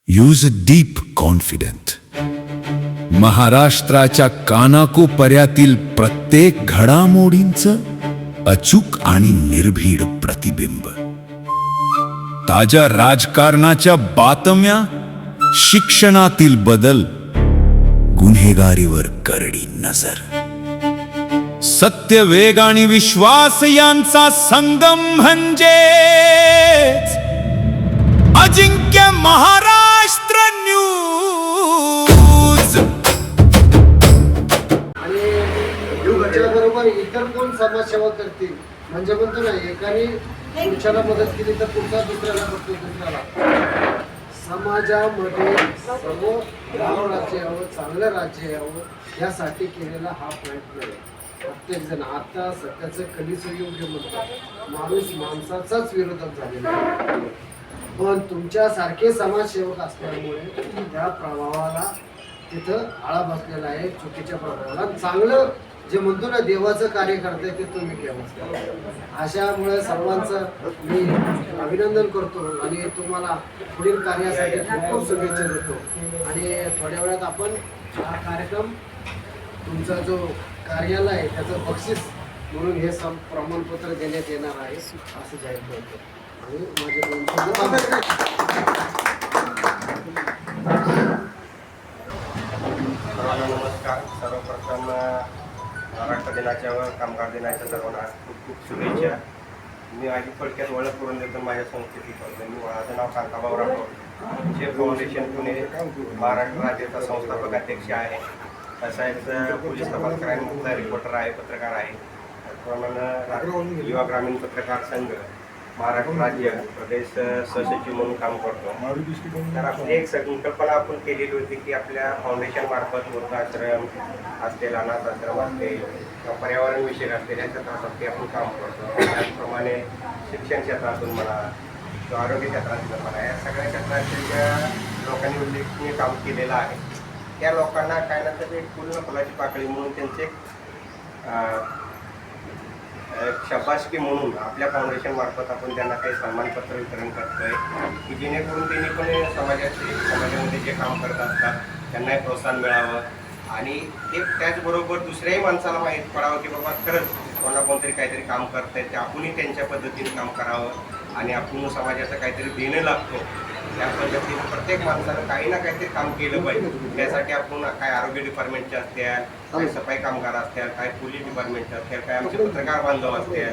Use deep confident. महाराष्ट्राच्या कानाकोपर्यातील प्रत्येक घडामोडींचं अचूक आणि निर्भीड प्रतिबिंब. ताज्या राजकारणाच्या बातम्या, शिक्षणातील बदल, गुन्हेगारीवर करडी नजर. सत्य, वेग आणि विश्वास यांचा संगम म्हणजे अजिंक्य महाराष्ट्र न्यूज. आणि बरोबर इतर कोण समाजसेवा करतील म्हणजे म्हणतो ना, एकाने पुरुषाला मदत केली तर पुढचा दुसऱ्याला करतो, दुसऱ्याला. समाजामध्ये सर्व गाव राज्य यावं, चांगलं राज्य यावं यासाठी केलेला हा प्रयत्न आहे. प्रत्येक जण आता सध्याचं कलियुग म्हणतात, माणूस माणसाचाच विरोधक झालेला आहे. पण तुमच्यासारखे समाजसेवक असल्यामुळे त्या प्रभावाला तिथं आळा बसलेला आहे. चुकीच्या प्रभावाला चांगलं जे म्हणतो ना, देवाचं कार्य करताय ते तुम्ही केलं. अशामुळे सर्वांचं मी अभिनंदन करतो आणि तुम्हाला पुढील कार्यासाठी खूप खूप शुभेच्छा देतो. आणि थोड्या वेळात आपण हा कार्यक्रम, तुमचा जो कार्यालय आहे त्याचं बक्षीस म्हणून हे प्रमाणपत्र देण्यात येणार आहे असं जाहीर करतो. आणि माझे दोन नमस्कार. सर्वप्रथम महाराष्ट्र दिनाच्या व कामगार दिनाच्या सर्वांना खूप खूप शुभेच्छा. मी आधी थोडक्यात ओळख करून देतो माझ्या संस्थेची. माझं नाव कांताभाऊ राठोड. शेफ फाउंडेशन पुणे महाराष्ट्र राज्याचा संस्थापक अध्यक्ष आहे. तसाच पोलीस तपास क्राईमचा रिपोर्टर आहे, पत्रकार आहे. त्याचप्रमाणे युवा ग्रामीण पत्रकार संघ महाराष्ट्र राज्य प्रदेश सहसचिव म्हणून काम करतो. तर आपली एक संकल्पना आपण केलेली होती की आपल्या फाउंडेशन मार्फत वृद्धाश्रम असतील, अनाथ आश्रम असतील किंवा पर्यावरण विषयक असतील या क्षेत्रासाठी आपण काम करतो. त्याचप्रमाणे शिक्षण क्षेत्रातून म्हणा किंवा आरोग्य क्षेत्रातून म्हणा, या सगळ्या क्षेत्रातील ज्या लोकांनी उल्लेखनीय काम केलेलं आहे त्या लोकांना काय ना तरी एक पूर्ण फुलाची पाकळी म्हणून त्यांचे शाबासकी म्हणून आपल्या फाउंडेशन मार्फत आपण त्यांना काही सन्मानपत्र वितरण करतोय की जेणेकरून त्यांनी पण समाजामध्ये जे काम करत असतात त्यांनाही प्रोत्साहन मिळावं आणि ते त्याचबरोबर दुसऱ्याही माणसाला माहीत पडावं की बाबा खरंच कोणतरी काहीतरी काम करतायत, ते आपणही त्यांच्या पद्धतीने काम करावं आणि आपण समाजाचं काहीतरी देणं लागतो. त्या पद्धतीने प्रत्येक माणसानं काही ना काहीतरी काम केलं पाहिजे. त्यासाठी आपण काय आरोग्य डिपार्टमेंटचे असतील, काय सफाई कामगार असतील, काय पोलीस डिपार्टमेंटचे असतील, काय आमचे पत्रकार बांधव असतील,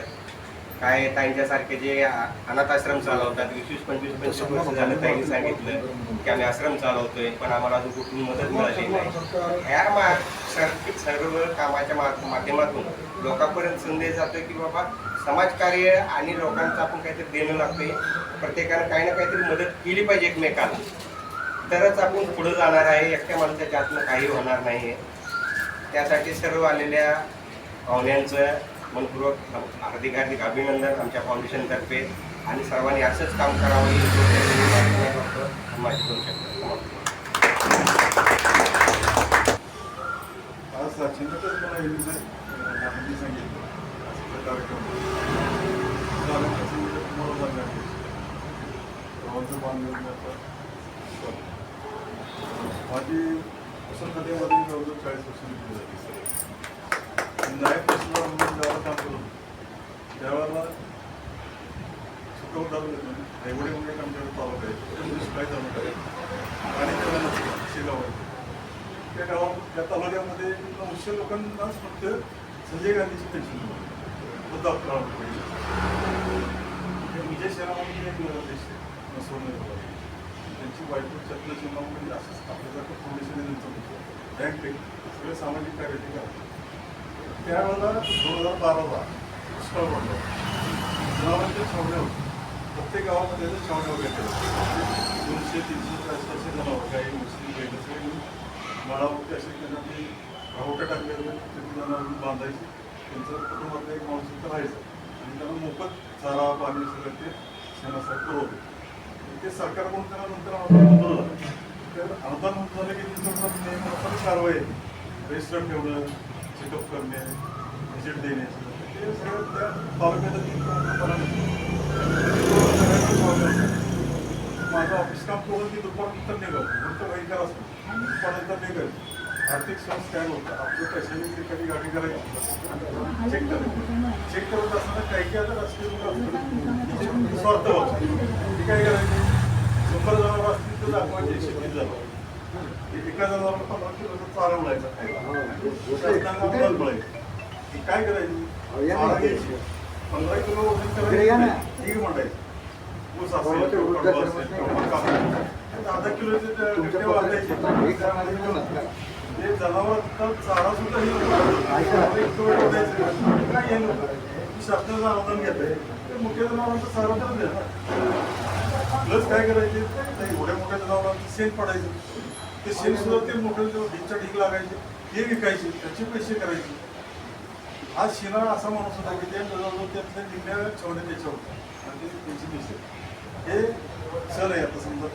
काय त्यांच्यासारखे जे अनाथ आश्रम चालवतात. 20-25 वर्ष झालं त्यांनी सांगितलं की आम्ही आश्रम चालवतोय पण आम्हाला अजून कुठून मदत मिळाली नाही. ह्या सर्व कामाच्या माध्यमातून लोकांपर्यंत संदेश जातोय की बाबा समाजकार्य आणि लोकांचं आपण काहीतरी देणं लागतंय. प्रत्येकानं काही ना काहीतरी मदत केली पाहिजे एकमेकाला, तरच आपण पुढे जाणार आहे. एकट्या माणसाच्या हातनं काही होणार नाही. त्यासाठी सर्व आलेल्या पाहुण्यांचं मनपूर्वक हार्दिक अभिनंदन आमच्या फाउंडेशनतर्फे. आणि सर्वांनी असंच काम करावं ही माझी करू शकतो. माझी वसंतमध्ये जवळजवळ 40 वर्षांनी झाली. नायक तहसीलदार म्हणून ज्यावेळेला काम करतो त्यावेळेला सुखवत तालुक्यात रेवडे म्हणून एक आमच्याकडे तालुका आहे, दुष्काळी तालुका आहे आणि शेगाव आहे. त्या गावात त्या तालुक्यामध्ये 900 लोकांनाच फक्त संजय गांधीची पेन्शन होता. विजय सेना म्हणून एक देश आहे त्यांची बायको चंद्रचिन्हामध्ये असंच आपल्यासारखं फाउंडेशन त्यांचं होतं. बँक सगळे सामाजिक कार्य ते करतात. त्यावेळेला 2012ला दुष्काळ पडला. जनावरांच्या छावण्या होत्या. प्रत्येक गावामध्ये छावण्या वगैरे केल्या. 200-300 असे जनावर, काही मुस्लिम बैल सगळे माळावरती असे त्यांना ते राहोट्या टाकलेले तिथून जनावर बांधायचे. त्यांचं कुटुंबातलं एक माणूस तिथं राहायचं आणि त्यांना मोफत चारा पाणी सगळं ते शेणासाठी पुरवते. ते सरकारकडून त्यांना नंतर अनुदान मंजूर झालं. तर अनुदान मंजूर झालं की त्यांच्याकडून नेहमी कारवाई रजिस्टर ठेवणं, चेकअप करणे, व्हिजिट देणे, ते सगळं त्या तालुक्यात माझं ऑफिस काम करून की दुपारनंतर निघाल फक्त वैकार असतो दुपारनंतर निघाल आर्थिक संस्था काय होतं आपलं पैशाची कधी गाडी करायची चेक करत असताना काही काही आता राजकीय लोक असतात स्वार्थ होतं ती काय करायची 100 जनावर असतील तर दाखवायचे 130 जनावर एका जनावरला 15 किलोचा चारा मिळायचा शासनाला अंदाज मिळायचा ती काय करायची चारा घ्यायची 15 किलो वजन करायची ठीक म्हणायचं ऊस असेल कडू असेल किंवा मका असेल 10 किलोचे गट्टे वाजायचे हे जनावर चारा सुद्धा हे काय हे लोक शासनाचं अनुदान घेत आहे ते मोठ्या जनावरांचं चारा तर देणार प्लस काय करायचे एवढ्या मोठ्या जनावरांचं शेण पडायचं ते शेण सुद्धा ते मोठ्या ढीकच्या ढीक लागायचे हे विकायचे त्याचे पैसे करायचे हा शिना असा माणूस होता की ते जवळजवळ त्यातल्या निम्म्या छवण्या त्याच्या होत्या आणि ते त्यांचे पैसे हे सर आहे आता समजा